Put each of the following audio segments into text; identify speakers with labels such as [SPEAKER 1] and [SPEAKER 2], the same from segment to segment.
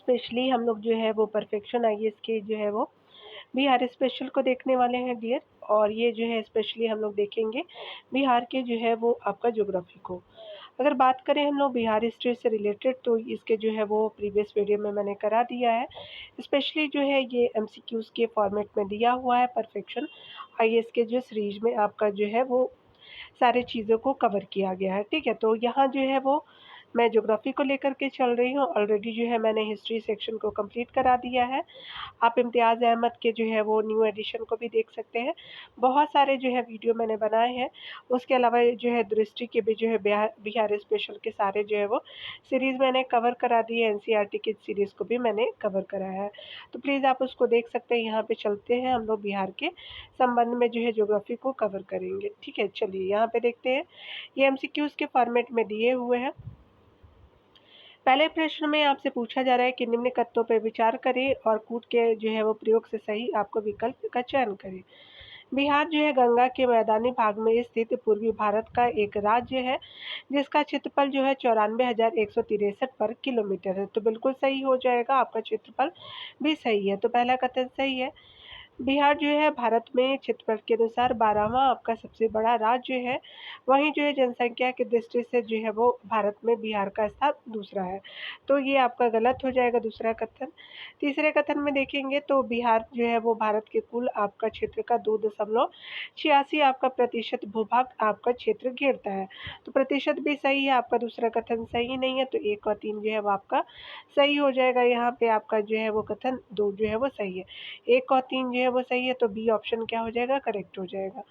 [SPEAKER 1] Specially हम लोग जो है वो परफेक्शन आईएएस के जो है वो बिहार स्पेशल को देखने वाले हैं डियर। और ये जो है स्पेशली हम लोग देखेंगे बिहार के जो है वो आपका ज्योग्राफी को। अगर बात करें हम लोग बिहार हिस्ट्री से रिलेटेड, तो इसके जो है वो प्रीवियस वीडियो में मैंने करा दिया है। स्पेशली जो है ये एमसीक्यूज के फॉर्मेट में दिया हुआ है। परफेक्शन आईएएस के जो सीरीज में आपका जो है वो सारी चीज़ों को कवर किया गया है। ठीक है, तो यहाँ जो है वो मैं ज्योग्राफी को लेकर के चल रही हूँ। ऑलरेडी जो है मैंने हिस्ट्री सेक्शन को कंप्लीट करा दिया है। आप इम्तियाज़ अहमद के जो है वो न्यू एडिशन को भी देख सकते हैं। बहुत सारे जो है वीडियो मैंने बनाए हैं। उसके अलावा जो है दृष्टि के भी जो है बिहार बिहार स्पेशल के सारे जो है वो सीरीज़ मैंने कवर करा दी है। एनसीईआरटी की सीरीज़ को भी मैंने कवर कराया है। तो प्लीज़ आप उसको देख सकते हैं। यहाँ पे चलते हैं, हम लोग बिहार के संबंध में जो है ज्योग्राफी को कवर करेंगे। ठीक है, चलिए यहाँ पे देखते हैं। ये एमसीक्यूज़ के फॉर्मेट में दिए हुए हैं। पहले प्रश्न में आपसे पूछा जा रहा है कि निम्न कथनों पर विचार करें और कूट के जो है वो प्रयोग से सही आपको विकल्प का चयन करें। बिहार जो है गंगा के मैदानी भाग में स्थित पूर्वी भारत का एक राज्य है, जिसका क्षेत्रफल जो है 94,163 वर्ग किलोमीटर है। तो बिल्कुल सही हो जाएगा, आपका क्षेत्रफल भी सही है। तो पहला कथन सही है। बिहार जो है भारत में क्षेत्रफल के अनुसार 12वां आपका सबसे बड़ा राज्य है। वहीं जो है जनसंख्या की दृष्टि से जो है वो भारत में बिहार का स्थान दूसरा है। तो ये आपका गलत हो जाएगा दूसरा कथन। तीसरे कथन में देखेंगे तो बिहार जो है वो भारत के कुल आपका क्षेत्र का 2.86 आपका प्रतिशत भूभाग आपका क्षेत्र घेरता है। तो प्रतिशत भी सही है, आपका दूसरा कथन सही नहीं है। तो 1 और 3 जो है वो आपका सही हो जाएगा। यहाँ पे आपका जो है वो कथन 2 जो है वो सही है। 1 और 3 जो है वो सही है, तो बी ऑप्शन क्या हो जाएगा, करेक्ट हो जाएगा।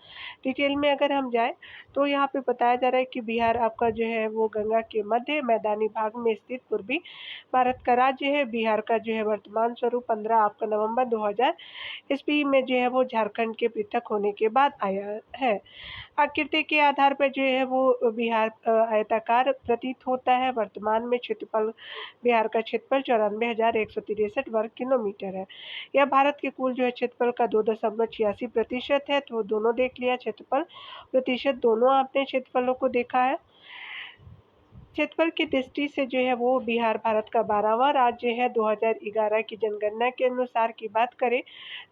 [SPEAKER 1] डिटेल में अगर हम जाएँ तो यहाँ पे बताया जा रहा है कि बिहार आपका जो है वो गंगा के मध्य मैदानी भाग में स्थित पूर्वी भारत का राज्य है। बिहार का जो है वर्तमान स्वरूप 15 आपका नवंबर 2000 ईस्वी में जो है वो झारखंड के पृथक होने के बाद आया है। आकृति के आधार पर जो है वो बिहार आयताकार प्रतीत होता है। वर्तमान में क्षेत्रफल बिहार का क्षेत्रफल 94,163 वर्ग किलोमीटर है। यह भारत के कुल जो है क्षेत्रफल का 2.86% है। तो दोनों देख लिया, क्षेत्रफल प्रतिशत दोनों आपने क्षेत्रफलों को देखा है। क्षेत्रफल की दृष्टि से जो है वो बिहार भारत का 12वां राज्य है। 2011 की जनगणना के अनुसार की बात करें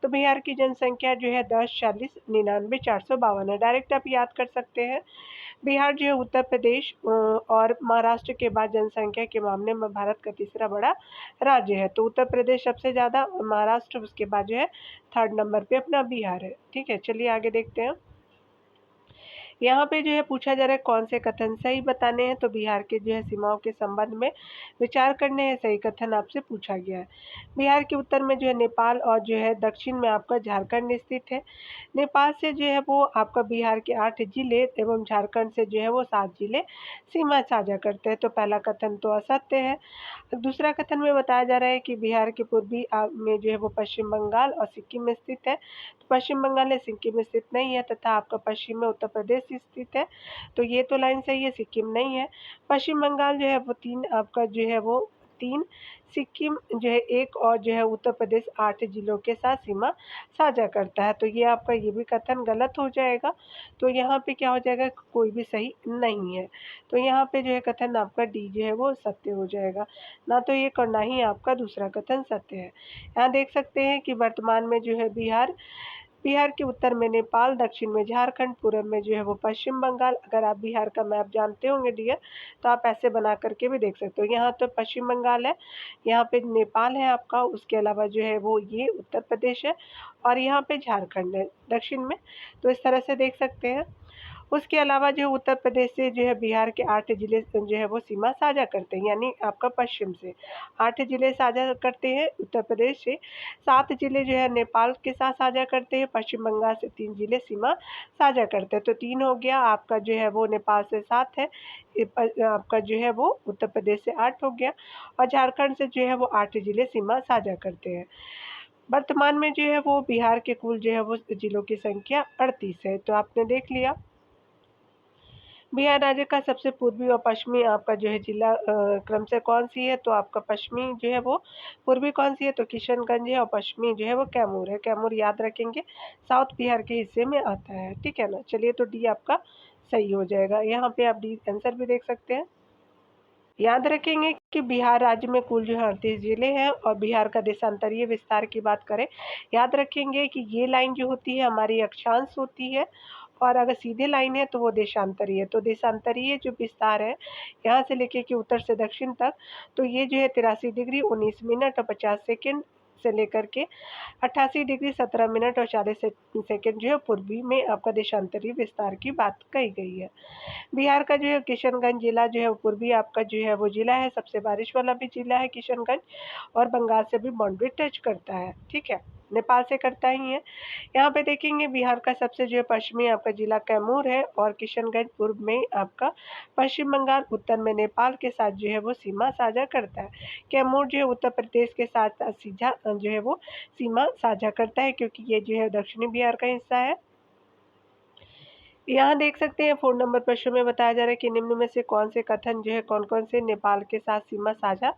[SPEAKER 1] तो बिहार की जनसंख्या जो है 10,40,99,452 है। डायरेक्ट आप याद कर सकते हैं। बिहार जो है उत्तर प्रदेश और महाराष्ट्र के बाद जनसंख्या के मामले में भारत का तीसरा बड़ा राज्य है। तो उत्तर प्रदेश सबसे ज़्यादा, महाराष्ट्र उसके बाद जो है थर्ड नंबर पे अपना बिहार है। ठीक है, चलिए आगे देखते हैं। यहाँ पे जो है पूछा जा रहा है कौन से कथन सही बताने हैं। तो बिहार के जो है सीमाओं के संबंध में विचार करने हैं, सही कथन आपसे पूछा गया है। बिहार के उत्तर में जो है नेपाल और जो है दक्षिण में आपका झारखंड स्थित है। नेपाल से जो है वो आपका बिहार के 8 जिले एवं झारखंड से जो है वो 7 जिले सीमा साझा करते हैं। तो पहला कथन तो असत्य है। दूसरा कथन में बताया जा रहा है कि बिहार के पूर्वी में जो है वो पश्चिम बंगाल और सिक्किम में स्थित है। तो पश्चिम बंगाल या सिक्किम में स्थित नहीं है, तथा आपका पश्चिम में उत्तर प्रदेश स्थित है। तो ये तो लाइन सही है, सिक्किम नहीं है। पश्चिम बंगाल जो है वो 3 आपका जो है वो 3, सिक्किम जो है 1 और जो है उत्तर प्रदेश 8 जिलों के साथ सीमा साझा करता है। तो ये आपका ये भी कथन गलत हो जाएगा। तो यहाँ पे क्या हो जाएगा, कोई भी सही नहीं है। तो यहाँ पे जो है कथन आपका डी जो है वो सत्य हो जाएगा। ना तो एक और ना ही आपका दूसरा कथन सत्य है। यहाँ देख सकते हैं कि वर्तमान में जो है बिहार बिहार के उत्तर में नेपाल, दक्षिण में झारखंड, पूरब में जो है वो पश्चिम बंगाल। अगर आप बिहार का मैप जानते होंगे डियर, तो आप ऐसे बना करके भी देख सकते हो। यहाँ तो पश्चिम बंगाल है, यहाँ पे नेपाल है आपका, उसके अलावा जो है वो ये उत्तर प्रदेश है और यहाँ पे झारखंड है दक्षिण में। तो इस तरह से देख सकते हैं। उसके अलावा जो उत्तर प्रदेश से जो है बिहार के 8 जिले जो है वो सीमा साझा करते हैं, यानी आपका पश्चिम से 8 जिले साझा करते हैं उत्तर प्रदेश से। 7 जिले जो है नेपाल के साथ साझा करते हैं। पश्चिम बंगाल से 3 जिले सीमा साझा करते हैं। तो 3 हो गया आपका जो है वो नेपाल से 7 है। आपका जो है वो उत्तर प्रदेश से 8 हो गया और झारखंड से जो है वो 8 जिले सीमा साझा करते हैं। वर्तमान में जो है वो बिहार के कुल जो है वो जिलों की संख्या 38 है। तो आपने देख लिया। बिहार राज्य का सबसे पूर्वी और पश्चिमी आपका जो है जिला क्रमशः कौन सी है। तो आपका पश्चिमी जो है वो पूर्वी कौन सी है, तो किशनगंज है और पश्चिमी जो है वो कैमूर है। कैमूर याद रखेंगे, साउथ बिहार के हिस्से में आता है। ठीक है ना, चलिए तो डी आपका सही हो जाएगा। यहाँ पे आप डी आंसर भी देख सकते हैं। याद रखेंगे कि बिहार राज्य में कुल जो है 38 जिले हैं और बिहार का देशांतरीय विस्तार की बात करें, याद रखेंगे कि ये लाइन जो होती है हमारी अक्षांश होती है और अगर सीधे लाइन है तो वो देशांतरीय। तो देशांतरीय जो विस्तार है यहाँ से लेके कि उत्तर से दक्षिण तक, तो ये जो है 83 डिग्री 19 मिनट और 50 सेकेंड से लेकर के 88 डिग्री 17 मिनट और 40 सेकेंड जो है पूर्वी में आपका देशांतरीय विस्तार की बात कही गई है। बिहार का जो है किशनगंज जिला जो है वो पूर्वी आपका जो है वो जिला है, सबसे बारिश वाला भी जिला है किशनगंज, और बंगाल से भी बाउंड्री टच करता है, ठीक है, नेपाल से करता ही है। यहाँ पे देखेंगे बिहार का सबसे जो है पश्चिमी आपका जिला कैमूर है और किशनगंज पूर्व में आपका पश्चिम बंगाल, उत्तर में नेपाल के साथ जो है वो सीमा साझा करता है। कैमूर जो है उत्तर प्रदेश के साथ सीधा जो है वो सीमा साझा करता है क्योंकि ये जो है दक्षिणी बिहार का हिस्सा है। यहाँ देख सकते हैं 4 नंबर प्रश्न में बताया जा रहा है कि निम्न में से कौन से कथन जो है कौन-कौन से नेपाल के साथ सीमा साझा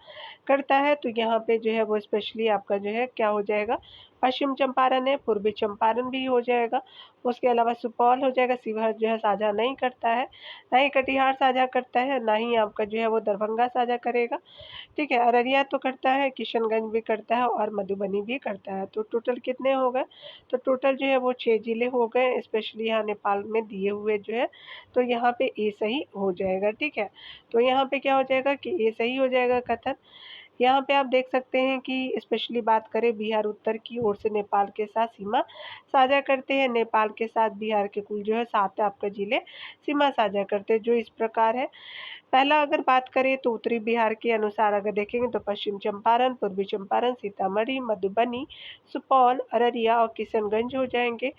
[SPEAKER 1] करता है। तो यहाँ पे जो है वो स्पेशली आपका जो है क्या हो जाएगा, पश्चिम चंपारण है, पूर्वी चंपारण भी हो जाएगा। उसके अलावा सुपौल हो जाएगा, शिवहर जो है साझा नहीं करता है, ना ही कटिहार साझा करता है, ना ही आपका जो है वो दरभंगा साझा करेगा। ठीक है, अररिया तो करता है, किशनगंज भी करता है और मधुबनी भी करता है। तो टोटल कितने हो गए? तो टोटल जो है वो 6 ज़िले हो गए, स्पेशली यहाँ नेपाल में दिए हुए जो है, तो यहाँ पे ए सही हो जाएगा, ठीक है। तो यहाँ पे क्या हो जाएगा कि ए सही हो जाएगा कथन। यहाँ पे आप देख सकते हैं कि स्पेशली बात करें बिहार उत्तर की ओर से नेपाल के साथ सीमा साझा करते हैं। नेपाल के साथ बिहार के कुल जो है 7 आपके ज़िले सीमा साझा करते हैं, जो इस प्रकार है। पहला अगर बात करें तो उत्तरी बिहार के अनुसार अगर देखेंगे तो पश्चिम चंपारण, पूर्वी चंपारण, सीतामढ़ी, मधुबनी, सुपौल, अररिया और किशनगंज हो जाएंगे।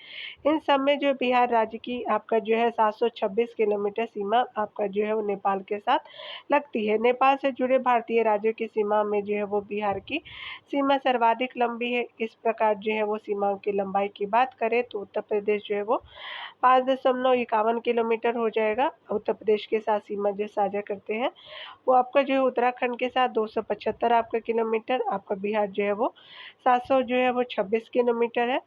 [SPEAKER 1] इन सब में जो बिहार राज्य की आपका जो है 726 किलोमीटर सीमा आपका जो है वो नेपाल के साथ लगती है। नेपाल से जुड़े भारतीय राज्यों की सीमा में जो है वो बिहार की सीमा सर्वाधिक लंबी है। इस प्रकार जो है वो सीमाओं की लंबाई की बात करें तो उत्तर प्रदेश जो है वो 5.51 किलोमीटर हो जाएगा। उत्तर प्रदेश के साथ सीमा जो साझा करते हैं वो आपका जो है उत्तराखंड के साथ 275 आपका किलोमीटर, आपका बिहार जो है वो 700 जो है वो 26 किलोमीटर है।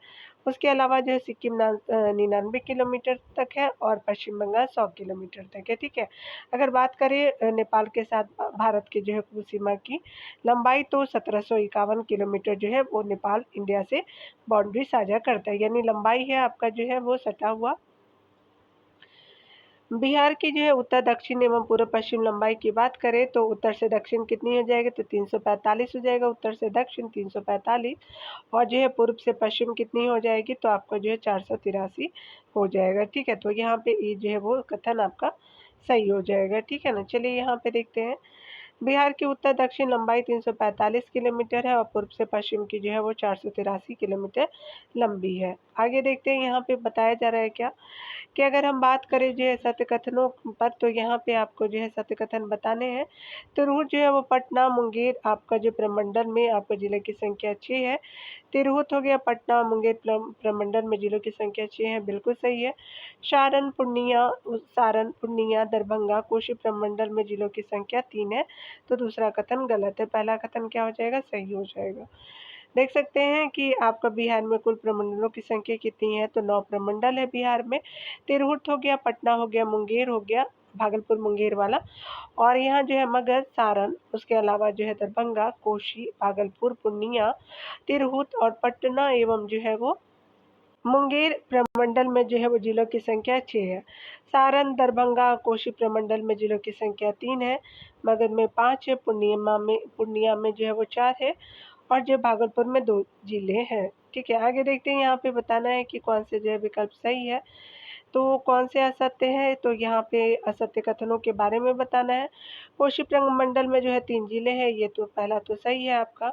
[SPEAKER 1] उसके अलावा जो है सिक्किम 99 किलोमीटर तक है और पश्चिम बंगाल 100 किलोमीटर तक है, ठीक है। अगर बात करें नेपाल के साथ भारत के जो है कुल सीमा की लंबाई तो 1751 किलोमीटर जो है वो नेपाल इंडिया से बाउंड्री साझा करता है, यानी लंबाई है आपका जो है वो सटा हुआ। बिहार की जो है उत्तर दक्षिण एवं पूर्व पश्चिम लंबाई की बात करें तो उत्तर से दक्षिण कितनी हो जाएगी तो 345 हो जाएगा, उत्तर से दक्षिण 345, और जो है पूर्व से पश्चिम कितनी हो जाएगी तो आपका जो है 483 हो जाएगा, ठीक है। तो यहाँ पे ये जो है वो कथन आपका सही हो जाएगा, ठीक है ना। चलिए यहाँ पे देखते हैं बिहार की उत्तर दक्षिण लंबाई 345 किलोमीटर है और पूर्व से पश्चिम की जो है वो 483 किलोमीटर लंबी है। आगे देखते हैं यहाँ पे बताया जा रहा है क्या कि अगर हम बात करें जो है सत्य कथनों पर तो यहाँ पे आपको जो है सत्य कथन बताने हैं। तिरहुत जो है वो पटना मुंगेर आपका जो प्रमंडल में आपका जिले की संख्या 6 है। तिरहुत हो गया पटना मुंगेर प्रमंडल में जिलों की संख्या 6 है, बिल्कुल सही है। सारण पूर्णिया दरभंगा कोशी प्रमंडल में जिलों की संख्या 3 है, तो दूसरा कथन गलत है। पहला कथन क्या हो जाएगा, सही हो जाएगा। देख सकते हैं कि आपका बिहार में कुल प्रमंडलों की संख्या कितनी है तो 9 प्रमंडल है बिहार में। तिरहुत हो गया, पटना हो गया, मुंगेर हो गया, भागलपुर मुंगेर वाला, और यहाँ जो है मगध सारण, उसके अलावा जो है दरभंगा कोशी भागलपुर पूर्णिया तिरहुत और पटना एवं जो है वो मुंगेर प्रमंडल में जो है वो जिलों की संख्या 6 है। सारण दरभंगा कोशी प्रमंडल में जिलों की संख्या 3 है, मगध में 5 है, पूर्णिया में जो है वो 4 है, और जो भागलपुर में 2 जिले हैं, ठीक है। आगे देखते हैं यहाँ पे बताना है कि कौन से जो है विकल्प सही है। तो कौन से असत्य है तो यहाँ पे असत्य कथनों के बारे में बताना है। कोशी प्रमंडल में जो है 3 जिले हैं, ये तो पहला तो सही है आपका।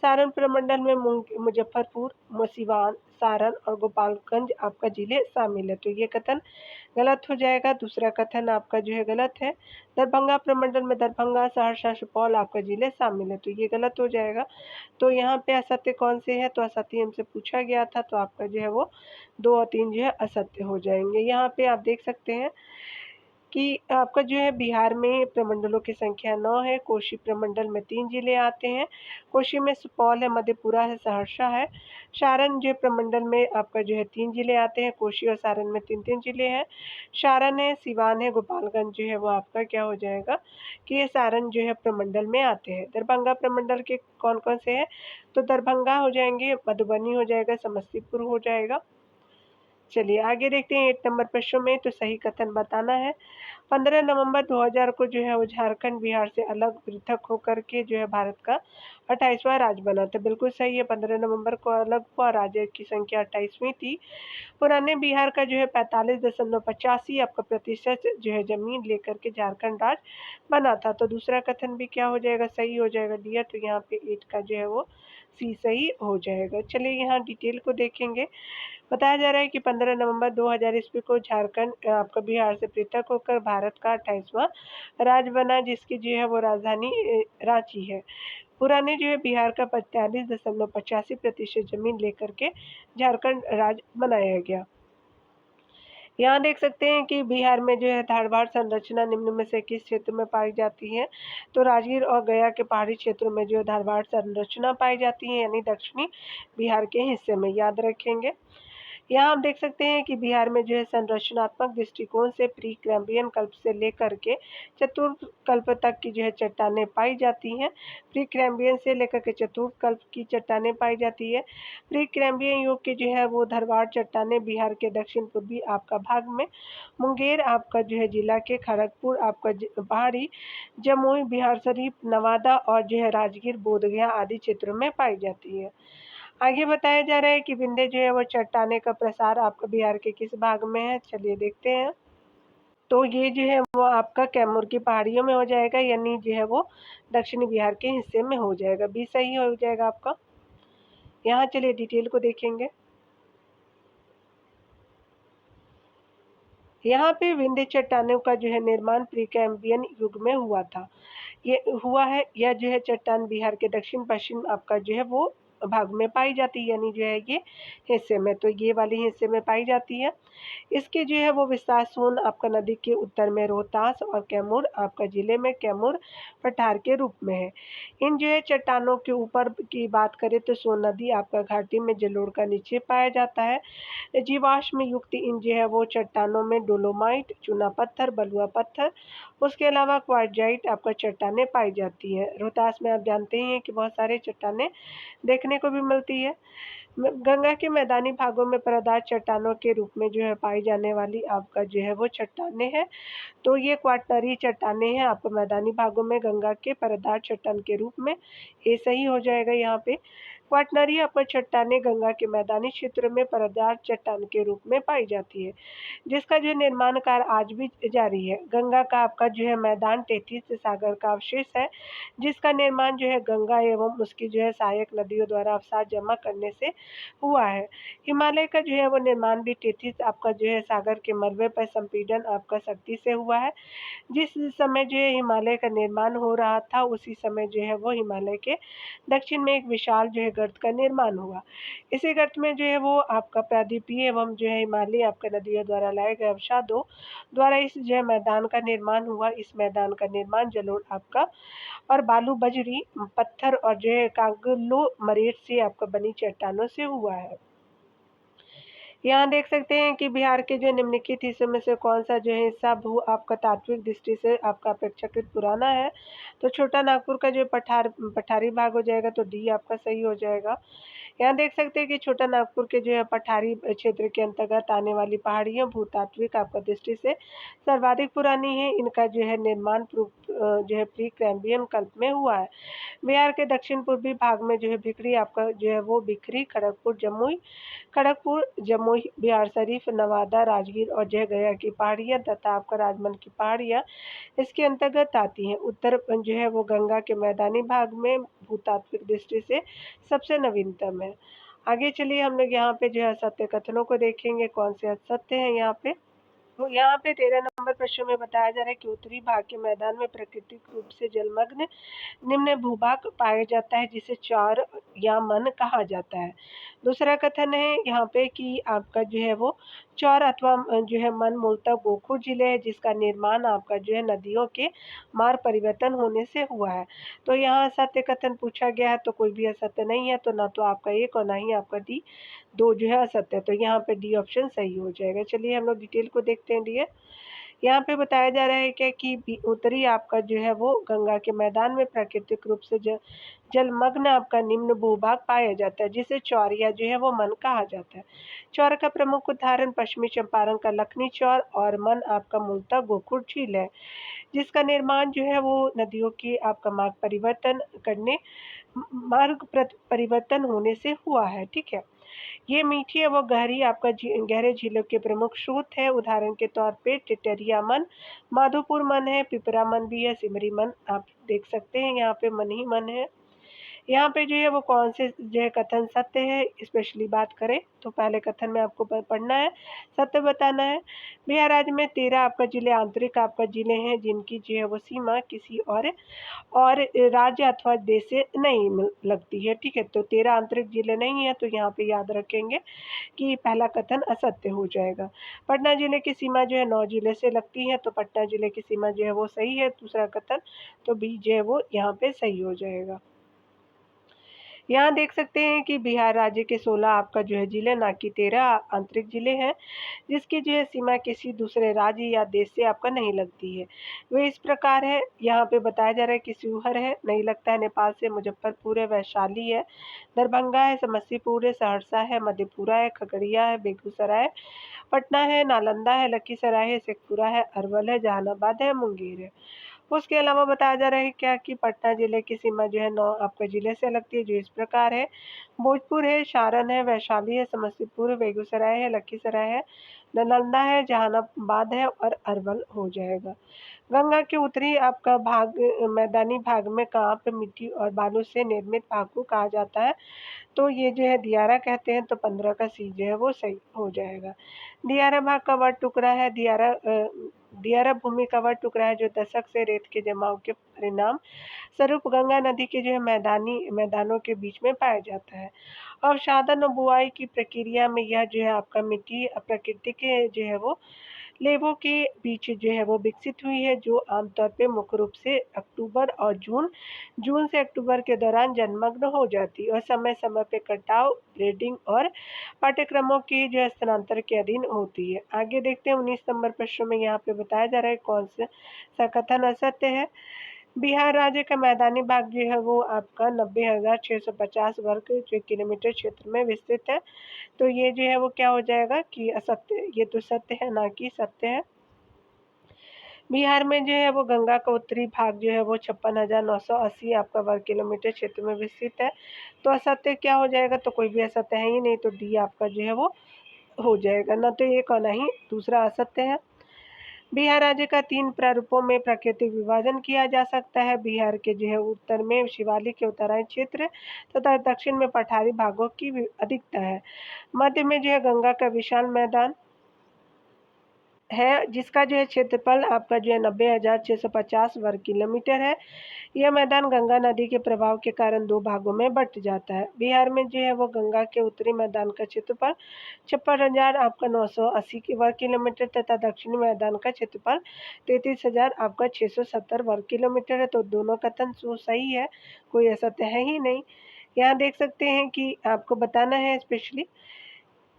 [SPEAKER 1] सारण प्रमंडल में मुजफ्फरपुर, सिवान, सारण और गोपालगंज आपका जिले शामिल है, तो ये कथन गलत हो जाएगा। दूसरा कथन आपका जो है गलत है। दरभंगा प्रमंडल में दरभंगा, सहरसा, सुपौल आपका जिले शामिल है, तो ये गलत हो जाएगा। तो यहाँ पे असत्य कौन से है तो असत्य हमसे पूछा गया था, तो आपका जो है वो 2 और 3 जो है असत्य हो जाएंगे। यहाँ पे आप देख सकते हैं कि आपका जो है बिहार में प्रमंडलों की संख्या 9 है। कोशी प्रमंडल में 3 जिले आते हैं। कोशी में सुपौल है, मधेपुरा है, सहरसा है। सारण जो प्रमंडल में आपका जो है 3 जिले आते हैं। कोशी और सारण में 3-3 जिले हैं। सारण है, सिवान है, गोपालगंज जो है वो आपका क्या हो जाएगा कि ये सारण जो है प्रमंडल में आते हैं। दरभंगा प्रमंडल के कौन-कौन से हैं? तो दरभंगा हो जाएँगे, मधुबनी हो जाएगा, समस्तीपुर हो जाएगा। चलिए आगे देखते हैं 8 नंबर प्रश्न में। तो सही कथन बताना है। 15 नवंबर 2000 को जो है वो झारखंड बिहार से अलग पृथक होकर के जो है भारत का 28वां राज्य बना था। बिल्कुल सही है, 15 नवंबर को अलग हुआ, राज्य की संख्या 28वीं थी। पुराने बिहार का जो है 45.85 आपका प्रतिशत जो है ज़मीन लेकर के झारखंड राज्य बना था। तो दूसरा कथन भी क्या हो जाएगा? सही हो जाएगा डियर। तो यहाँ पे 8 का जो है वो सी सही हो जाएगा। चलिए यहाँ डिटेल को देखेंगे। बताया जा रहा है कि 15 नवंबर 2000 ईस्वी को झारखंड आपका बिहार से पृथक होकर भारत का 28वां राज्य बना, जिसकी जो है वो राजधानी रांची है। पुराने जो है बिहार का 45.85% जमीन लेकर के झारखंड राज्य बनाया गया। यहाँ देख सकते हैं कि बिहार में जो है धारवाड़ संरचना निम्न में से किस क्षेत्र में पाई जाती है? तो राजगीर और गया के पहाड़ी क्षेत्रों में जो है धारवाड़ संरचना पाई जाती है, यानी दक्षिणी बिहार के हिस्से में, याद रखेंगे। यहाँ आप देख सकते हैं कि बिहार में जो है संरचनात्मक दृष्टिकोण से प्री कैम्ब्रियन कल्प से लेकर के चतुर्थ कल्प तक की जो है चट्टानें पाई जाती हैं। प्री कैम्ब्रियन से लेकर के चतुर्थ कल्प की चट्टानें पाई जाती है। प्री कैम्ब्रियन युग की जो है वो धरवाड़ चट्टानें बिहार के दक्षिण पूर्वी आपका भाग में, मुंगेर आपका जो है जिला के खड़गपुर आपका पहाड़ी, जमुई, बिहार शरीफ, नवादा और जो है राजगीर, बोधगया आदि क्षेत्रों में पाई जाती है। आगे बताया जा रहा है कि विंध्य जो है वो चट्टाने का प्रसार आपका बिहार के किस भाग में है? चलिए देखते हैं। तो ये जो है वो आपका कैमूर की पहाड़ियों में हो जाएगा, यानी जो है वो दक्षिणी बिहार के हिस्से में हो जाएगा। बी सही हो जाएगा आपका। यहाँ चलिए डिटेल को देखेंगे। यहाँ पे विंध्य चट्टानों का जो है निर्माण प्री कैम्ब्रियन युग में हुआ था। ये हुआ है, यह जो है चट्टान बिहार के दक्षिण पश्चिम आपका जो है वो भाग में पाई जाती है, यानी जो है ये हिस्से में, तो ये वाली हिस्से में पाई जाती है। इसके जो है वो विस्तार सोन आपका नदी के उत्तर में रोहतास और कैमूर आपका जिले में कैमूर पठार के रूप में है। इन जो है चट्टानों के ऊपर की बात करें तो सोन नदी आपका घाटी में जलोढ़ का निक्षेप पाया जाता है। जीवाश्म युक्त इन जो है वो चट्टानों में डोलोमाइट, चूना पत्थर, बलुआ पत्थर, उसके अलावा क्वार्टजाइट आपका चट्टानें पाई जाती है। रोहतास में आप जानते ही हैं कि बहुत सारे चट्टानें देखने को भी मिलती है। गंगा के मैदानी भागों में परतदार चट्टानों के रूप में जो है पाई जाने वाली आपका जो है वो चट्टानें हैं। तो ये क्वाटनरी चट्टानें हैं आपको मैदानी भागों में गंगा के परतदार चट्टान के रूप में, ये सही हो जाएगा यहाँ पे। क्वाटनरी आपका चट्टानें गंगा के मैदानी क्षेत्र में परतदार चट्टान के रूप में पाई जाती है, जिसका जो निर्माण कार्य आज भी जारी है। गंगा का आपका जो है मैदान 33 सागर का अवशेष है, जिसका निर्माण जो है गंगा एवं उसकी जो है सहायक नदियों द्वारा अवसाद जमा करने से हुआ है। हिमालय का जो है वो निर्माण भी 33 आपका जो है सागर के मलबे पर संपीड़न आपका शक्ति से हुआ है। जिस समय जो है हिमालय का निर्माण हो रहा था, उसी समय जो है वो हिमालय के दक्षिण में एक विशाल जो है गर्त का निर्माण हुआ। इसी गर्त में जो है वो आपका प्रायद्वीपीय एवं जो है हिमालय आपका नदियों द्वारा लाए गए अवसादों द्वारा इस जो है मैदान का निर्माण हुआ। इस मैदान का निर्माण जलोढ़ आपका और बालू, बजरी, पत्थर और जो है कांगलोमरेट से आपका बनी चट्टानों से हुआ है। यहाँ देख सकते हैं कि बिहार के जो निम्नलिखित हिस्सों में से कौन सा जो है हिस्सा भू आपका तात्विक दृष्टि से आपका अपेक्षाकृत पुराना है? तो छोटा नागपुर का जो पठारी भाग हो जाएगा, तो डी आपका सही हो जाएगा। यहाँ देख सकते हैं कि छोटा नागपुर के जो है पठारी क्षेत्र के अंतर्गत आने वाली पहाड़ियाँ भूतात्विक आपका दृष्टि से सर्वाधिक पुरानी है। इनका जो है निर्माण जो है प्री कैम्ब्रियन कल्प में हुआ है। बिहार के दक्षिण पूर्वी भाग में जो है भिखरी आपका जो है वो बिखरी, खड़गपुर, जमुई, बिहार शरीफ, नवादा, राजगीर और जय गया की पहाड़ियाँ तथा आपका राजमहल की पहाड़ियाँ इसके अंतर्गत आती हैं। उत्तर जो है वो गंगा के मैदानी भाग में भूतात्विक दृष्टि से सबसे नवीनतम है। आगे चलिए हम लोग यहाँ पे जो है सत्य कथनों को देखेंगे, कौन से असत्य हैं यहाँ पे। तो यहाँ पे 13 नंबर प्रश्न में बताया जा रहा है कि उत्तरी भाग के मैदान में प्राकृतिक रूप से जलमग्न निम्न भूभाग पाया जाता है, जिसे चार या मन कहा जाता है। दूसरा कथन है यहाँ पे कि आपका जो है वो चौर अथवा जो है मन मूलतः गोखुर जिले है, जिसका निर्माण आपका जो है नदियों के मार्ग परिवर्तन होने से हुआ है। तो यहाँ असत्य कथन पूछा गया है, तो कोई भी असत्य नहीं है, तो ना तो आपका एक और ना ही आपका डी, दो जो है असत्य है। तो यहाँ पे डी ऑप्शन सही हो जाएगा। चलिए हम लोग डिटेल को देखते हैं डियर। यहाँ पे बताया जा रहा है क्या कि उत्तरी आपका जो है वो गंगा के मैदान में प्राकृतिक रूप से जलमग्न आपका निम्न भूभाग पाया जाता है, जिसे चौर या जो है वो मन कहा जाता है। चौर का प्रमुख उदाहरण पश्चिमी चंपारण का लखनी चौर और मन आपका मूलतः गोकुल झील है, जिसका निर्माण जो है वो नदियों की आपका मार्ग परिवर्तन होने से हुआ है। ठीक है, ये मीठी व गहरी आपका गहरे झीलों के प्रमुख स्रोत है। उदाहरण के तौर पे टिटरिया मन, माधोपुर मन है, पिपरा मन भी है, सिमरी मन आप देख सकते हैं, यहाँ पे मन ही मन है। यहाँ पे जो है वो कौन से जो है कथन सत्य है, स्पेशली बात करें तो पहले कथन में आपको पढ़ना है, सत्य बताना है। बिहार राज्य में 13 आपका जिले आंतरिक आपका जिले हैं, जिनकी जो है वो सीमा किसी और राज्य अथवा देश से नहीं लगती है। ठीक है, तो 13 आंतरिक जिले नहीं है, तो यहाँ पे याद रखेंगे कि पहला कथन असत्य हो जाएगा। पटना जिले की सीमा जो है 9 जिले से लगती है, तो पटना जिले की सीमा जो है वो सही है दूसरा कथन, तो बी जो है वो यहाँ पे सही हो जाएगा। यहाँ देख सकते हैं कि बिहार राज्य के 16 आपका जो है जिले, ना कि 13 आंतरिक जिले हैं, जिसकी जो है सीमा किसी दूसरे राज्य या देश से आपका नहीं लगती है। वे इस प्रकार है, यहाँ पे बताया जा रहा है कि शिवहर है, नहीं लगता है नेपाल से, मुजफ्फरपुर है, वैशाली है, दरभंगा है, समस्तीपुर है, सहरसा है, मधेपुरा है, खगड़िया है, बेगूसराय, पटना है, नालंदा है, लखीसराय है, शेखपुरा है, अरवल है, जहानाबाद है, मुंगेर है। उसके अलावा बताया जा रहा है क्या कि पटना जिले की सीमा जो है 9 आपके जिले से लगती है, जो इस प्रकार है, भोजपुर है, सारण है, वैशाली है, समस्तीपुर है, बेगूसराय है, लखीसराय है, नालंदा है, जहानाबाद है और अरवल हो जाएगा। गंगा के उत्तरी आपका भाग मैदानी भाग में कहाँ पे मिट्टी और बालू से निर्मित भाग को कहा जाता है, तो ये जो है दियारा कहते हैं, तो 15 का सी जो है वो सही हो जाएगा। दियारा भाग का वह टुकड़ा है, दियारा भूमि का वह टुकड़ा है जो दशक से रेत के जमाव के परिणाम स्वरूप गंगा नदी के जो है मैदानों के बीच में पाया जाता है। अवसादन और बुआई की प्रक्रिया में यह जो है आपका मिट्टी प्रकृति के जो है वो लेवों के बीच जो है वो विकसित हुई है, जो आमतौर पे मुख्य रूप से अक्टूबर और जून से अक्टूबर के दौरान जलमग्न हो जाती है और समय समय पे कटाव, ब्रीडिंग और पाठ्यक्रमों की जो है स्थानांतर के अधीन होती है। आगे देखते हैं 19 नंबर प्रश्न में यहाँ पे बताया जा रहा है कौन सा कथन असत्य है। बिहार राज्य का मैदानी भाग जो है वो आपका 90,650 वर्ग जो किलोमीटर क्षेत्र में विस्तृत है, तो ये जो है वो क्या हो जाएगा कि असत्य, ये तो सत्य है ना कि सत्य है। बिहार में जो है वो गंगा का उत्तरी भाग जो है वो 56,980 आपका वर्ग किलोमीटर क्षेत्र में विस्तृत है, तो असत्य क्या हो जाएगा, तो कोई भी असत्य है ही नहीं, तो डी आपका जो है वो हो जाएगा, ना तो एक और ना ही दूसरा असत्य है। बिहार राज्य का 3 प्रारूपों में प्राकृतिक विभाजन किया जा सकता है। बिहार के जो है उत्तर में शिवालिक के उत्तरायण क्षेत्र तथा दक्षिण में पठारी भागों की अधिकता है। मध्य में जो है गंगा का विशाल मैदान है, जिसका जो है क्षेत्रफल आपका जो है 90,650 वर्ग किलोमीटर है। यह मैदान गंगा नदी के प्रभाव के कारण 2 भागों में बंट जाता है। बिहार में जो है वो गंगा के उत्तरी मैदान का क्षेत्रफल 56,000 आपका 980 की वर्ग किलोमीटर तथा दक्षिणी मैदान का क्षेत्रफल 33,000 आपका 670 वर्ग किलोमीटर है, तो दोनों कथन सही है, कोई असत्य है ही नहीं। यहाँ देख सकते हैं कि आपको बताना है स्पेशली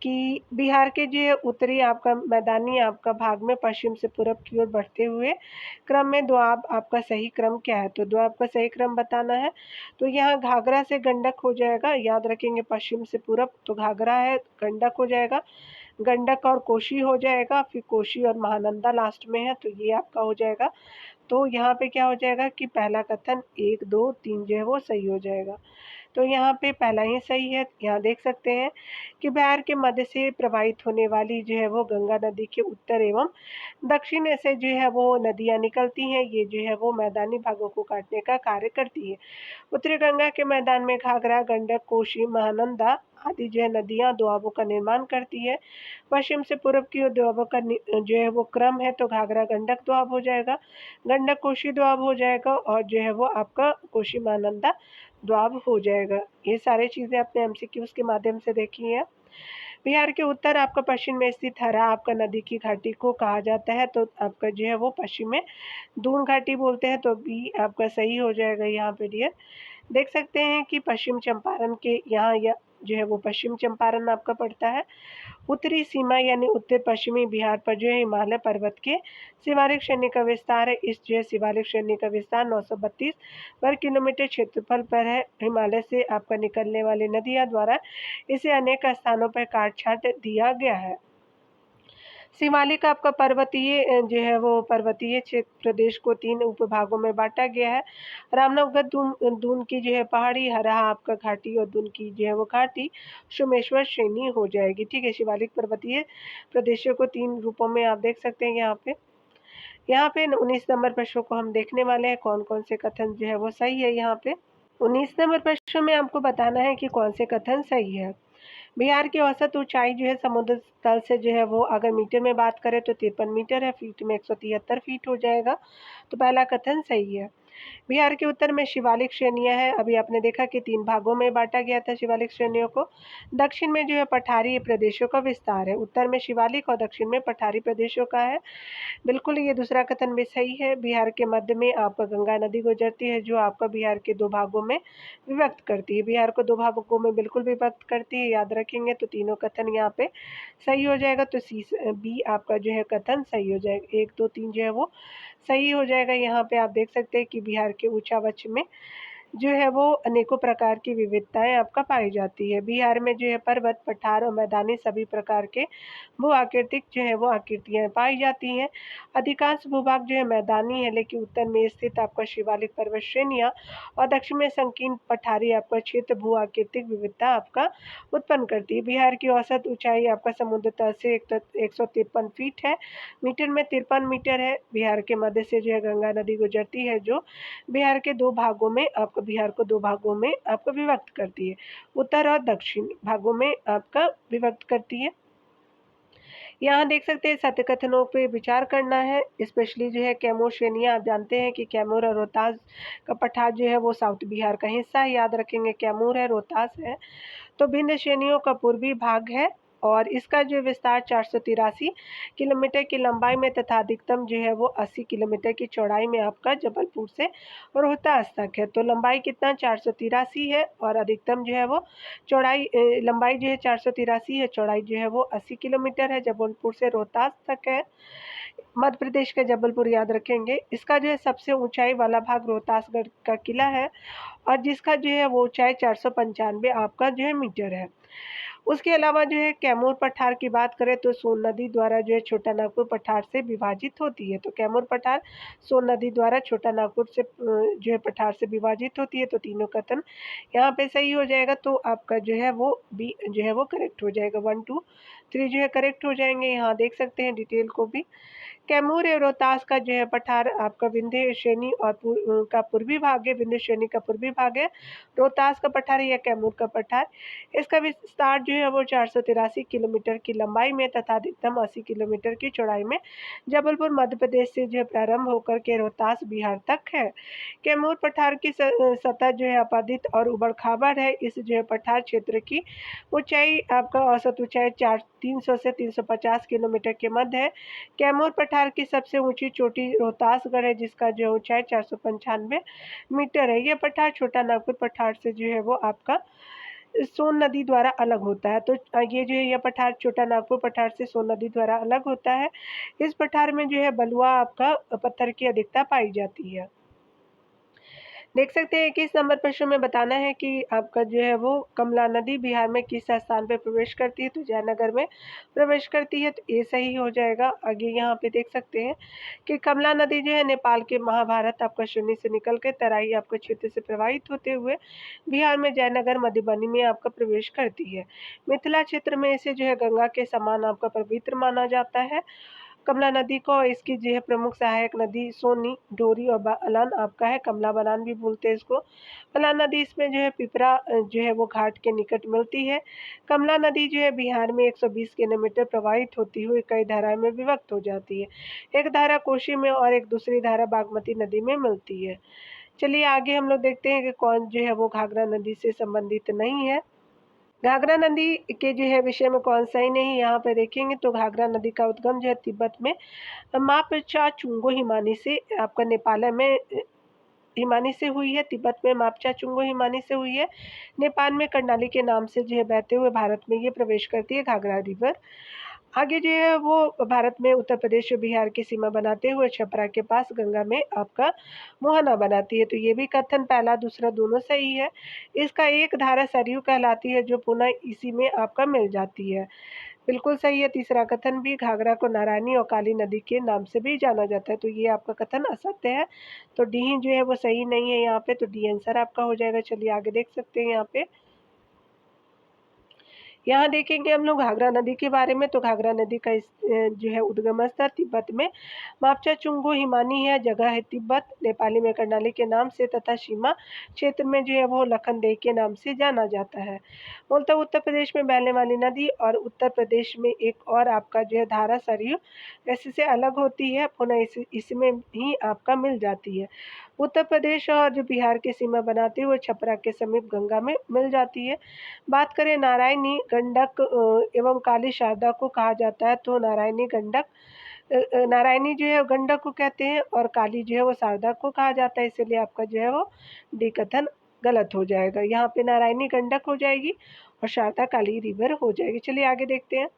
[SPEAKER 1] कि बिहार के जो उत्तरी आपका मैदानी आपका भाग में पश्चिम से पूरब की ओर बढ़ते हुए क्रम में दोआब आपका सही क्रम क्या है, तो दोआब का सही क्रम बताना है। तो यहाँ घाघरा से गंडक हो जाएगा, याद रखेंगे पश्चिम से पूरब तो घाघरा है, गंडक हो जाएगा, गंडक और कोशी हो जाएगा, फिर कोशी और महानंदा लास्ट में है, तो ये आपका हो जाएगा। तो यहाँ पे क्या हो जाएगा कि पहला कथन 1, 2, 3 जो है वो सही हो जाएगा, तो यहाँ पे पहला ही सही है। यहाँ देख सकते हैं कि बिहार के मध्य से प्रवाहित होने वाली जो है वो गंगा नदी के उत्तर एवं दक्षिण से जो है वो नदियाँ निकलती हैं, ये जो है वो मैदानी भागों को काटने का कार्य करती है। उत्तरी गंगा के मैदान में घाघरा, गंडक, कोशी, महानंदा आदि जो है नदियाँ दोआबों का निर्माण करती है। पश्चिम से पूर्व की ओर दोआबों का जो है वो क्रम है, तो घाघरा गंडक दोआब हो जाएगा, गंडक कोशी दोआब हो जाएगा और जो है वो आपका कोशी महानंदा दोआब हो जाएगा। ये सारी चीज़ें आपने एमसीक्यूज़ के माध्यम से देखी हैं। बिहार के उत्तर आपका पश्चिम में स्थित हरा आपका नदी की घाटी को कहा जाता है, तो आपका जो है वो पश्चिम में दून घाटी बोलते हैं, तो बी आपका सही हो जाएगा यहाँ पे डियर। देख सकते हैं कि पश्चिम चंपारण के यहाँ या जो है वो पश्चिम चंपारण आपका पड़ता है। उत्तरी सीमा यानी उत्तर पश्चिमी बिहार पर जो है हिमालय पर्वत के शिवालिक श्रेणी का विस्तार है। इस जो है शिवालिक श्रेणी का विस्तार 932 वर्ग किलोमीटर क्षेत्रफल पर है। हिमालय से आपका निकलने वाली नदियाँ द्वारा इसे अनेक स्थानों पर काट छाट दिया गया है। शिवालिक आपका पर्वतीय जो है वो पर्वतीय क्षेत्र प्रदेश को 3 उपभागों में बांटा गया है। रामनवगढ़ दून की जो है पहाड़ी, हरहा आपका घाटी और दून की जो है वो घाटी सोमेश्वर श्रेणी हो जाएगी। ठीक है, शिवालिक पर्वतीय प्रदेशों को 3 रूपों में आप देख सकते हैं यहाँ पे। यहाँ पे 19 नंबर प्रश्नों को हम देखने वाले हैं, कौन-कौन से कथन जो है वो सही है यहाँ पे। 19 नंबर प्रश्न में आपको बताना है कि कौन से कथन सही है। बिहार की औसत ऊंचाई जो है समुद्र तल से जो है वो अगर मीटर में बात करें तो 53 मीटर है, फीट में 173 फीट हो जाएगा, तो पहला कथन सही है। बिहार के उत्तर में शिवालिक श्रेणियां हैं। अभी आपने देखा कि 3 भागों में बांटा गया था शिवालिक श्रेणियों को। दक्षिण में जो है पठारी प्रदेशों का विस्तार है। उत्तर में शिवालिक और दक्षिण में पठारी प्रदेशों का है। बिल्कुल ये दूसरा कथन भी सही है। बिहार के मध्य में आपका गंगा नदी गुजरती है, जो आपका बिहार के 2 भागों में विभक्त करती है। बिहार को 2 भागों में बिल्कुल विभक्त करती है, याद रखेंगे, तो तीनों कथन यहाँ पे सही हो जाएगा। तो बी आपका जो है कथन सही हो जाएगा। 1, 2, 3 जो है वो सही हो जाएगा। यहाँ पे आप देख सकते हैं कि बिहार के ऊंचावच में जो है वो अनेकों प्रकार की विविधताएं आपका पाई जाती है। बिहार में जो है पर्वत, पठार और मैदानी सभी प्रकार के भू आकृतिक जो है वो आकृतियां पाई जाती हैं। अधिकांश भूभाग जो है मैदानी है, लेकिन उत्तर में स्थित आपका शिवालिक पर्वत श्रेणियां और दक्षिण में संकीर्ण पठारी आपका क्षेत्र भू आकृतिक विविधता आपका उत्पन्न करती है। बिहार की औसत ऊंचाई आपका समुद्र तल से 153 फीट है, मीटर में 53 मीटर है। बिहार के मध्य से जो है गंगा नदी गुजरती है, जो बिहार के 2 भागों में आपका बिहार को 2 भागों में आपको विभक्त करती है, उत्तर और दक्षिण भागों में आपका विभक्त करती है। यहाँ देख सकते हैं सत्य कथनों पे विचार करना है, स्पेशली जो है कैमूर श्रेणियाँ। आप जानते हैं कि कैमूर और रोहतास का पठार जो है वो साउथ बिहार का हिस्सा है, याद रखेंगे, कैमूर है, रोहतास है। तो भिन्न श्रेणियों का पूर्वी भाग है और इसका जो विस्तार 483 किलोमीटर की लंबाई में तथा अधिकतम जो है वो 80 किलोमीटर की चौड़ाई में आपका जबलपुर से रोहतास तक है। तो लंबाई कितना 483 है और अधिकतम जो है वो चौड़ाई लंबाई जो है 483 है, चौड़ाई जो है वो 80 किलोमीटर है, जबलपुर से रोहतास तक है। मध्य प्रदेश का जबलपुर याद रखेंगे। इसका जो है सबसे ऊंचाई वाला भाग रोहतासगढ़ का किला है और जिसका जो है वो ऊंचाई 495 आपका जो है मीटर है। उसके अलावा जो है कैमूर पठार की बात करें तो सोन नदी द्वारा जो है छोटा नागपुर पठार से विभाजित होती है। तो कैमूर पठार सोन नदी द्वारा छोटा नागपुर से जो है पठार से विभाजित होती है। तो तीनों कथन यहाँ पे सही हो जाएगा। तो आपका जो है वो बी जो है वो करेक्ट हो जाएगा। 1, 2, 3 जो है करेक्ट हो जाएंगे। यहाँ देख सकते हैं डिटेल को भी। कैमूर और रोहतास का जो है पठार आपका विंध्य श्रेणी और का पूर्वी भाग है, विंध्य श्रेणी का पूर्वी भाग है रोहतास का पठार या कैमूर का पठार। इसका विस्तार जो है वो 483 किलोमीटर की लंबाई में तथा अधिकतम 80 किलोमीटर की चौड़ाई में जबलपुर मध्य प्रदेश से जो है प्रारंभ होकर के रोहतास बिहार तक है। कैमूर पठार की सतह जो है आपादित और उबड़ खाबड़ है। इस जो है पठार क्षेत्र की ऊंचाई आपका औसत ऊंचाई 300 से 350 किलोमीटर के मध्य है। कैमूर पठार की सबसे ऊंची चोटी रोहतासगढ़ है, जिसका जो ऊंचाई 495 मीटर है। यह पठार छोटा नागपुर पठार से जो है वो आपका सोन नदी द्वारा अलग होता है। तो ये जो है यह पठार छोटा नागपुर पठार से सोन नदी द्वारा अलग होता है। इस पठार में जो है बलुआ आपका पत्थर की अधिकता पाई जाती है। देख सकते हैं कि इस नंबर प्रश्न में बताना है कि आपका जो है वो कमला नदी बिहार में किस स्थान पे प्रवेश करती है। तो जयनगर में प्रवेश करती है, तो ये सही हो जाएगा। आगे यहाँ पे देख सकते हैं कि कमला नदी जो है नेपाल के महाभारत आपका शून्य से निकल के तराई आपका क्षेत्र से प्रवाहित होते हुए बिहार में जयनगर मधुबनी में आपका प्रवेश करती है। मिथिला क्षेत्र में इसे जो है गंगा के समान आपका पवित्र माना जाता है। कमला नदी को। इसकी जो है प्रमुख सहायक नदी सोनी, डोरी और अलान आपका है, कमला बलान भी बोलते हैं इसको। बलान नदी इसमें जो है पिपरा जो है वो घाट के निकट मिलती है। कमला नदी जो है बिहार में 120 किलोमीटर प्रवाहित होती हुई कई धाराओं में विभक्त हो जाती है। एक धारा कोशी में और एक दूसरी धारा बागमती नदी में मिलती है। चलिए आगे हम लोग देखते हैं कि कौन जो है वो घाघरा नदी से संबंधित नहीं है। घाघरा नदी के जो है विषय में कौन सा ही नहीं, यहाँ पे देखेंगे तो घाघरा नदी का उद्गम जो है तिब्बत में मापचा चुंगो हिमानी से आपका नेपाल में हिमानी से हुई है। तिब्बत में मापचा चुंगो हिमानी से हुई है। नेपाल में कर्णाली के नाम से जो है बहते हुए भारत में ये प्रवेश करती है घाघरा रिवर। आगे जो है वो भारत में उत्तर प्रदेश और बिहार की सीमा बनाते हुए छपरा के पास गंगा में आपका मोहना बनाती है। तो ये भी कथन पहला दूसरा दोनों सही है। इसका एक धारा सरयू कहलाती है जो पुनः इसी में आपका मिल जाती है। बिल्कुल सही है। तीसरा कथन भी, घाघरा को नारायणी और काली नदी के नाम से भी जाना जाता है। तो ये आपका कथन असत्य है। तो डी जो है वो सही नहीं है यहाँ पे, तो डी आंसर आपका हो जाएगा। चलिए आगे देख सकते हैं यहाँ पे। यहाँ देखेंगे हम लोग घाघरा नदी के बारे में। तो घाघरा नदी का जो है उद्गम स्थल तिब्बत में मापचा चुंगो हिमानी है, जगह है तिब्बत, नेपाली में कर्णाली के नाम से तथा सीमा क्षेत्र में जो है वो लखनदेई के नाम से जाना जाता है। बोलता उत्तर प्रदेश में बहने वाली नदी और उत्तर प्रदेश में एक और आपका जो है धारा सरयू इससे अलग होती है, पुनः इसमें ही आपका मिल जाती है। उत्तर प्रदेश और जो बिहार की सीमा बनाते हुए छपरा के समीप गंगा में मिल जाती है। बात करें नारायणी गंडक एवं काली शारदा को कहा जाता है, तो नारायणी गंडक नारायणी जो है गंडक को कहते हैं और काली जो है वो शारदा को कहा जाता है, इसलिए आपका जो है वो डी कथन गलत हो जाएगा। यहाँ पे नारायणी गंडक हो जाएगी और शारदा काली रिवर हो जाएगी। चलिए आगे देखते हैं।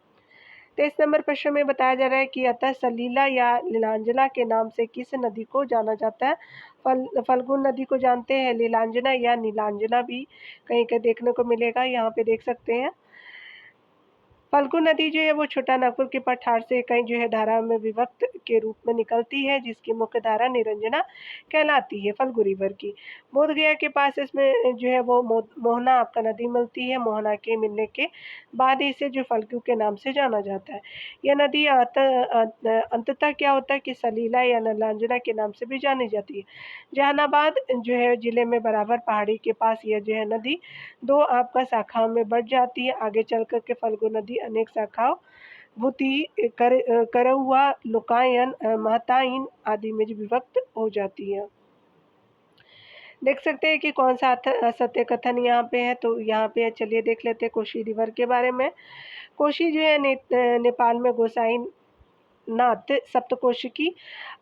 [SPEAKER 1] 23 नंबर प्रश्न में बताया जा रहा है कि अतः सलीला या नीलांजना के नाम से किस नदी को जाना जाता है। फल्गुन नदी को जानते हैं, लीलांजना या नीलांजना भी कहीं कहीं देखने को मिलेगा, यहाँ पे देख सकते हैं। फल्गु नदी जो है वो छोटा नागपुर के पठार से कई जो है धारा में विभक्त के रूप में निकलती है, जिसकी मुख्य धारा निरंजना कहलाती है फल्गु रिवर की। बोध गया के पास इसमें जो है वो मोहना आपका नदी मिलती है। मोहना के मिलने के बाद इसे जो फल्गु के नाम से जाना जाता है। यह नदी अंततः क्या होता है कि सलीला या नीलांजना के नाम से भी जानी जाती है। जहानाबाद जो है जिले में बराबर पहाड़ी के पास यह जो है नदी दो आपका शाखाओं में बढ़ जाती है। आगे चल कर के फल्गु नदी अनेक शाखाओं भूति करौआ लुकायन महताइन आदि में विभक्त हो जाती है। देख सकते हैं कि कौन सा असत्य कथन यहाँ पे है। तो यहाँ पे चलिए देख लेते हैं कोशी रिवर के बारे में। कोशी जो है नेपाल में गोसाई नाथ सप्तकोशिकी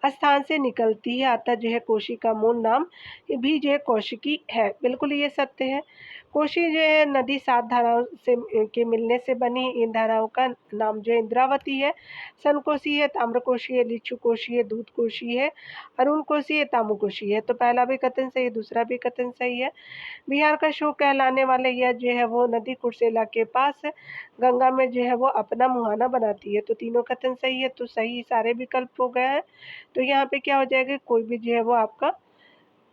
[SPEAKER 1] स्थान से निकलती है, अतः जो है कोशी का मूल नाम भी जो है कौशिकी है। बिल्कुल ये सत्य है। कोशी जो है नदी 7 धाराओं से के मिलने से बनी। इन धाराओं का नाम जो है इंद्रावती है, सनकोशी है, ताम्रकोशी है, लिच्छुकोशी है, दूधकोशी है, अरुणकोशी है, तामुकोशी है। तो पहला भी कथन सही है, दूसरा भी कथन सही है। बिहार का शोक कहलाने वाले यह जो है वो नदी कुर्सेला के पास गंगा में जो है वो अपना मुहाना बनाती है। तो तीनों कथन सही है, तो सही सारे विकल्प हो गए हैं। तो यहाँ पे क्या हो जाएगा, कोई भी जो है वो आपका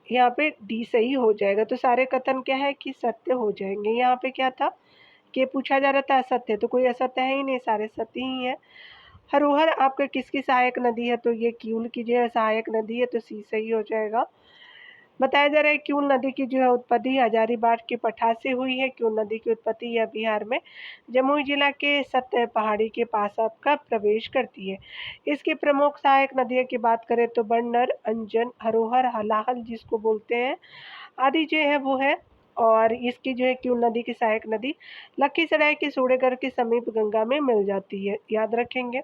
[SPEAKER 1] यहाँ पे डी सही हो जाएगा। तो सारे कथन क्या है कि सत्य हो जाएंगे। यहाँ पे क्या था कि पूछा जा रहा था असत्य, तो कोई असत्य है ही नहीं, सारे सत्य ही है। हरोहर आपका किसकी सहायक नदी है, तो ये किऊल की जो है सहायक नदी है, तो सी सही हो जाएगा। बताया जा रहा है किऊल नदी की जो है उत्पत्ति हजारीबाग के पठार से हुई है। किऊल नदी की उत्पत्ति यह बिहार में जमुई जिला के सत्य पहाड़ी के पास आपका प्रवेश करती है। इसकी प्रमुख सहायक नदियों की बात करें तो बन्नर, अंजन, हरोहर, हलाहल जिसको बोलते हैं आदि जो है वो है। और इसकी जो है किऊल नदी की सहायक नदी लखीसराय के सूड़ेगढ़ के समीप गंगा में मिल जाती है, याद रखेंगे।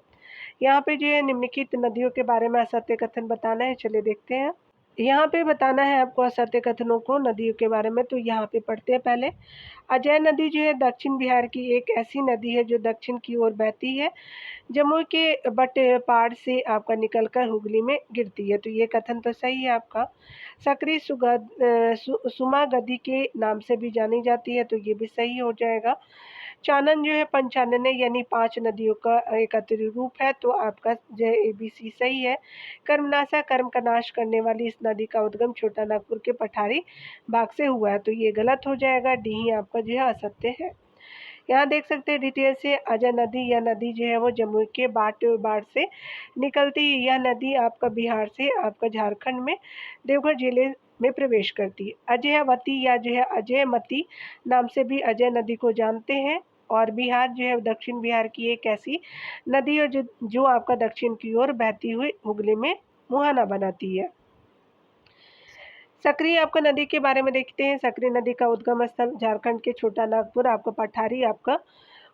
[SPEAKER 1] यहाँ पे जो है निम्नलिखित नदियों के बारे में असत्य कथन बताना है, चलिए देखते हैं। यहाँ पे बताना है आपको असत्य कथनों को नदियों के बारे में। तो यहाँ पे पढ़ते हैं पहले। अजय नदी जो है दक्षिण बिहार की एक ऐसी नदी है जो दक्षिण की ओर बहती है, जमुई के बटपाड़ से आपका निकलकर हुगली में गिरती है। तो ये कथन तो सही है आपका। सकरी सुमा गदी के नाम से भी जानी जाती है, तो ये भी सही हो जाएगा। चानन जो है पंचानने यानी 5 नदियों का एकत्रित रूप है, तो आपका जो है ABC सही है। कर्मनाशा कर्म का नाश करने वाली इस नदी का उद्गम छोटा नागपुर के पठारी बाग से हुआ है, तो ये गलत हो जाएगा। डी आपका जो है असत्य है। यहाँ देख सकते हैं डिटेल से अजय नदी, यह नदी जो है वो जमुई के बाढ़ से निकलती है। यह नदी आपका बिहार से आपका झारखंड में देवघर जिले में प्रवेश करती है। अजयवती या जो है अजयमती नाम से भी अजय नदी को जानते हैं। और बिहार जो है दक्षिण बिहार की एक ऐसी नदी है जो आपका दक्षिण की ओर बहती हुई हुगली में मुहाना बनाती है। सकरी आपका नदी के बारे में देखते हैं। सकरी नदी का उद्गम स्थल झारखंड के छोटा नागपुर, आपका पठारी आपका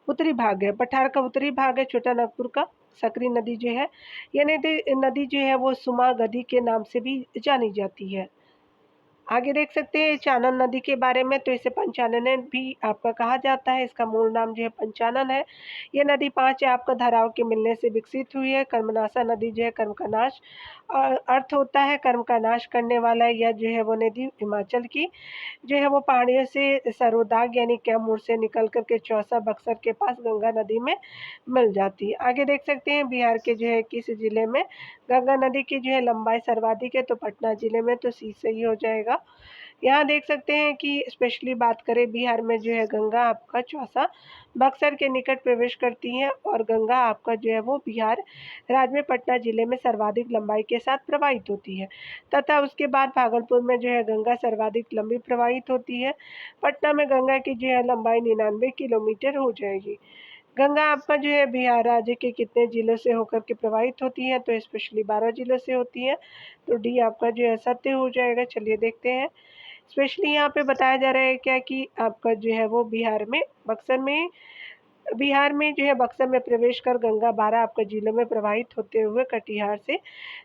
[SPEAKER 1] उत्तरी भाग है। पठार का उत्तरी भाग है छोटा नागपुर का। सकरी नदी जो है, यह नदी जो है वो सुमा गदी के नाम से भी जानी जाती है। आगे देख सकते हैं चानन नदी के बारे में, तो इसे पंचानन भी आपका कहा जाता है। इसका मूल नाम जो है पंचानन है। यह नदी 5 आपका धाराओं के मिलने से विकसित हुई है। कर्मनाशा नदी जो है कर्म का नाश अर्थ होता है कर्म का नाश करने वाला। यह जो है वो नदी हिमाचल की जो है वो पहाड़ियों से सरोदाग यानी कैमूर से निकल करके चौसा बक्सर के पास गंगा नदी में मिल जाती है। आगे देख सकते हैं बिहार के जो है किस जिले में गंगा नदी की जो है लंबाई सर्वाधिक है, तो पटना जिले में, तो सी सही हो जाएगा। यहाँ देख सकते हैं कि स्पेशली बात करें बिहार में जो है गंगा आपका चौसा बक्सर के निकट प्रवेश करती है और गंगा आपका जो है वो बिहार राज्य में पटना जिले में सर्वाधिक लंबाई के साथ प्रवाहित होती है तथा उसके बाद भागलपुर में जो है गंगा सर्वाधिक लंबी प्रवाहित होती है। पटना में गंगा की जो है लंबाई 99 किलोमीटर हो जाएगी। गंगा आपका जो है बिहार राज्य के कितने जिलों से होकर के प्रवाहित होती है, तो स्पेशली 12 जिलों से होती है, तो डी आपका जो है सत्य हो जाएगा। चलिए देखते हैं। स्पेशली यहाँ पे बताया जा रहा है क्या कि आपका जो है वो बिहार में जो है बक्सर में प्रवेश कर गंगा 12 आपका जिलों में प्रवाहित होते हुए कटिहार से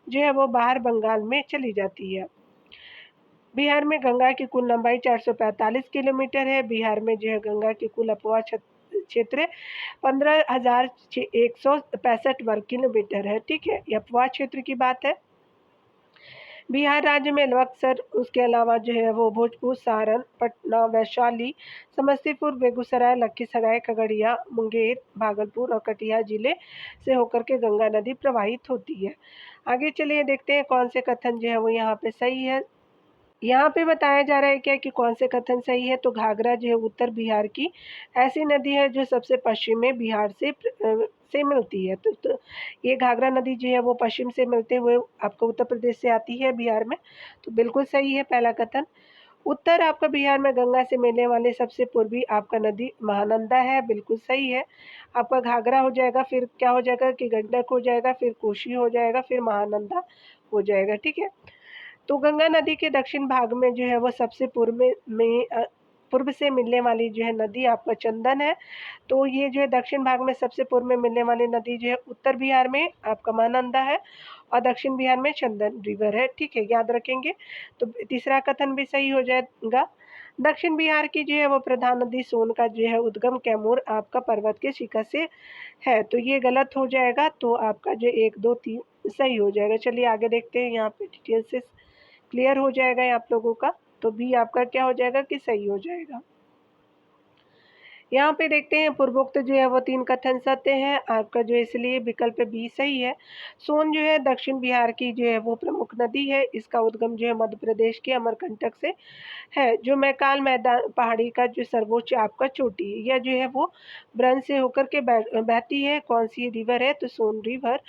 [SPEAKER 1] जो है वो बाहर बंगाल में चली जाती है। बिहार में गंगा की कुल लंबाई 445 किलोमीटर है। बिहार में जो है गंगा की कुल अपवाह क्षेत्र 15,165 वर्ग किलोमीटर है। ठीक है, ये अपवाह क्षेत्र की बात है। बिहार राज्य में बक्सर, उसके अलावा जो है वो भोजपुर, सारण, पटना, वैशाली, समस्तीपुर, बेगूसराय, लखीसराय, खगड़िया, मुंगेर, भागलपुर और कटिहार जिले से होकर के गंगा नदी प्रवाहित होती है। आगे चलिए देखते हैं कौन से कथन जो है वो यहाँ पे सही है। यहाँ पे बताया जा रहा है क्या कि कौन से कथन सही है, तो घाघरा जो है उत्तर बिहार की ऐसी नदी है जो सबसे पश्चिम में बिहार से मिलती है। तो ये घाघरा नदी जो है वो पश्चिम से मिलते हुए आपको उत्तर प्रदेश से आती है बिहार में, तो बिल्कुल सही है पहला कथन। उत्तर आपका बिहार में गंगा से मिलने वाले सबसे पूर्वी आपका नदी महानंदा है, बिल्कुल सही है। आपका घाघरा हो जाएगा, फिर क्या हो जाएगा कि गंडक हो जाएगा, फिर कोशी हो जाएगा, फिर महानंदा हो जाएगा। ठीक है, तो गंगा नदी के दक्षिण भाग में जो है वो सबसे पूर्व से मिलने वाली जो है नदी आपका चंदन है। तो ये जो है दक्षिण भाग में सबसे पूर्व में मिलने वाली नदी जो है उत्तर बिहार में आपका महानंदा है और दक्षिण बिहार में चंदन रिवर है। ठीक है, याद रखेंगे। तो तीसरा कथन भी सही हो जाएगा। दक्षिण बिहार की जो है वो प्रधान नदी सोन का जो है उद्गम कैमूर आपका पर्वत के शिखर से है, तो ये गलत हो जाएगा। तो आपका जो 1, 2, 3 सही हो जाएगा। चलिए आगे देखते हैं। यहाँ पे डिटेल से क्लियर हो जाएगा आप लोगों का, तो बी आपका क्या हो जाएगा कि सही हो जाएगा। यहाँ पे देखते हैं पूर्वोक्त जो है वो 3 कथन सत्य है आपका, जो इसलिए विकल्प बी सही है। सोन जो है दक्षिण बिहार की जो है वो प्रमुख नदी है। इसका उद्गम जो है मध्य प्रदेश के अमरकंटक से है, जो मैकाल मैदान पहाड़ी का जो सर्वोच्च आपका चोटी है। यह जो है वो ब्रज से होकर के बहती है। कौन सी रिवर है, तो सोन रिवर।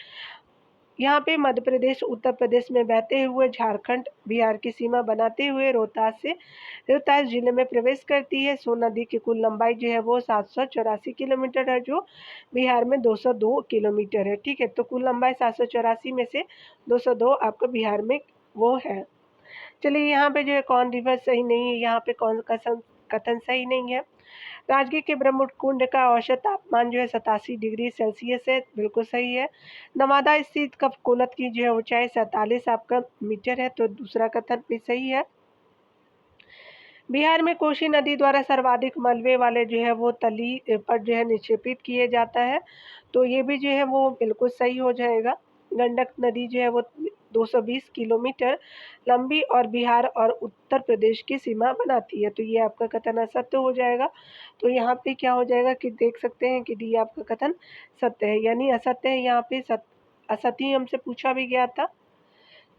[SPEAKER 1] यहाँ पे मध्य प्रदेश उत्तर प्रदेश में बहते हुए झारखंड बिहार की सीमा बनाते हुए रोहतास जिले में प्रवेश करती है। सोन नदी की कुल लंबाई जो है वो 784 किलोमीटर है, जो बिहार में 202 किलोमीटर है। ठीक है, तो कुल लंबाई 784 में से 202 आपका बिहार में वो है। चलिए यहाँ पे जो है कौन रिवर सही नहीं है, यहाँ पे कौन कथन सही नहीं है। राजगीर के ब्रह्मकुंड कुंड का औसत तापमान जो है 87 डिग्री सेल्सियस है, बिल्कुल सही है। नवादा स्थित कपकोलत की जो है ऊंचाई 47 आपका मीटर है, तो दूसरा कथन भी सही है। बिहार में कोसी नदी द्वारा सर्वाधिक मलबे वाले जो है वो तली पर जो है निक्षेपित किए जाता है, तो ये भी जो है वो बिल्कुल सही हो जाएगा। गंडक नदी जो है वो 220 किलोमीटर लंबी और बिहार और उत्तर प्रदेश की सीमा बनाती है, तो ये आपका कथन असत्य हो जाएगा। तो यहाँ पे क्या हो जाएगा कि देख सकते हैं कि डी आपका कथन सत्य है, यानी असत्य है। यहाँ पे असत्य हमसे पूछा भी गया था।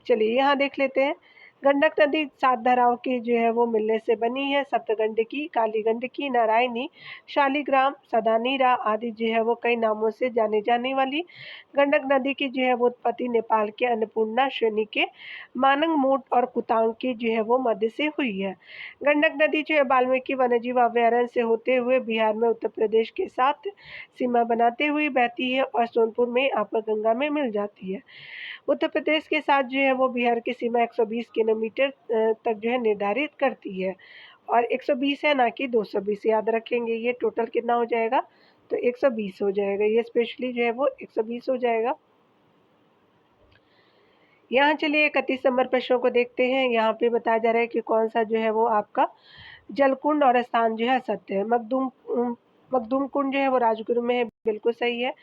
[SPEAKER 1] चलिए यहाँ देख लेते हैं। गंडक नदी 7 धाराओं की जो है वो मिलने से बनी है। सप्तगंडकी, काली गंडकी, नारायणी, शालिग्राम, सदानीरा आदि जो है वो कई नामों से जाने जाने वाली गंडक नदी की जो है वो उत्पत्ति नेपाल के अन्नपूर्णा श्रेणी के मानंग मूट और कुतांग की जो है वो मध्य से हुई है। गंडक नदी जो है वाल्मीकि वन्यजीव अभयारण्य से होते हुए बिहार में उत्तर प्रदेश के साथ सीमा बनाते हुए बहती है और सोनपुर में आपका गंगा में मिल जाती है। उत्तर प्रदेश के साथ जो है वो बिहार की सीमा 120 किलोमीटर तक जो है निर्धारित करती है और 120 है, ना कि 220। याद रखेंगे, ये टोटल कितना हो जाएगा, तो 120 हो जाएगा। ये स्पेशली जो है वो 120 हो जाएगा। यहाँ चलिए 31 नंबर प्रश्नों को देखते हैं। यहाँ पे बताया जा रहा है कि कौन सा जो है वो आपका जलकुंड और स्थान जो है सत्य है। मखदूम कुंड जो है वो राजगुरु में है, बिल्कुल सही है।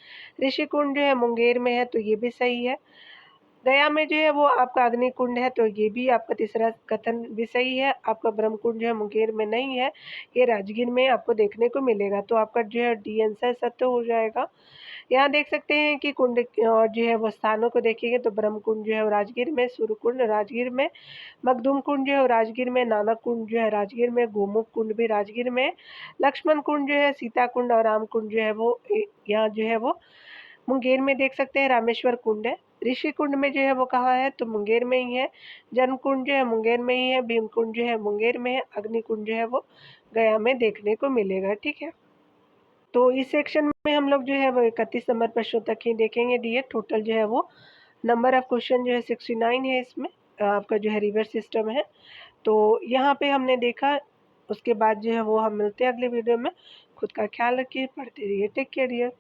[SPEAKER 1] ऋषि कुंड जो है मुंगेर में है, तो ये भी सही है। गया में जो है वो आपका अग्नि कुंड है, तो ये भी आपका तीसरा कथन भी सही है। आपका ब्रह्म कुंड जो है मुंगेर में नहीं है, ये राजगीर में आपको देखने को मिलेगा, तो आपका जो है डी आंसर सत्य हो जाएगा। यहाँ देख सकते हैं कि कुंड और जो है वो स्थानों को देखेंगे तो ब्रह्म कुंड जो है वो राजगीर में, सूर्य कुंड राजगीर में, मखदूम कुंड जो है वो राजगीर में, नानक कुंड जो है राजगीर में, गोमुख कुंड भी राजगीर में, लक्ष्मण कुंड जो है, सीता कुंड और राम कुंड जो है वो यहाँ जो है वो मुंगेर में देख सकते हैं। रामेश्वर कुंड है। ऋषि कुंड में जो है वो कहाँ है, तो मुंगेर में ही है। जन्म कुंड जो है मुंगेर में ही है। भीम कुंड जो है मुंगेर में है। अग्नि कुंड जो है वो गया में देखने को मिलेगा। ठीक है, तो इस सेक्शन में हम लोग जो है वो 31 नंबर प्रश्नों तक ही देखेंगे दिए। टोटल जो है वो नंबर ऑफ क्वेश्चन जो है 69 है। इसमें आपका जो है रिवर्स सिस्टम है। तो यहाँ पे हमने देखा, उसके बाद जो है वो हम मिलते हैं अगले वीडियो में। खुद का ख्याल रखिए, पढ़ते रहिए। Take care dear.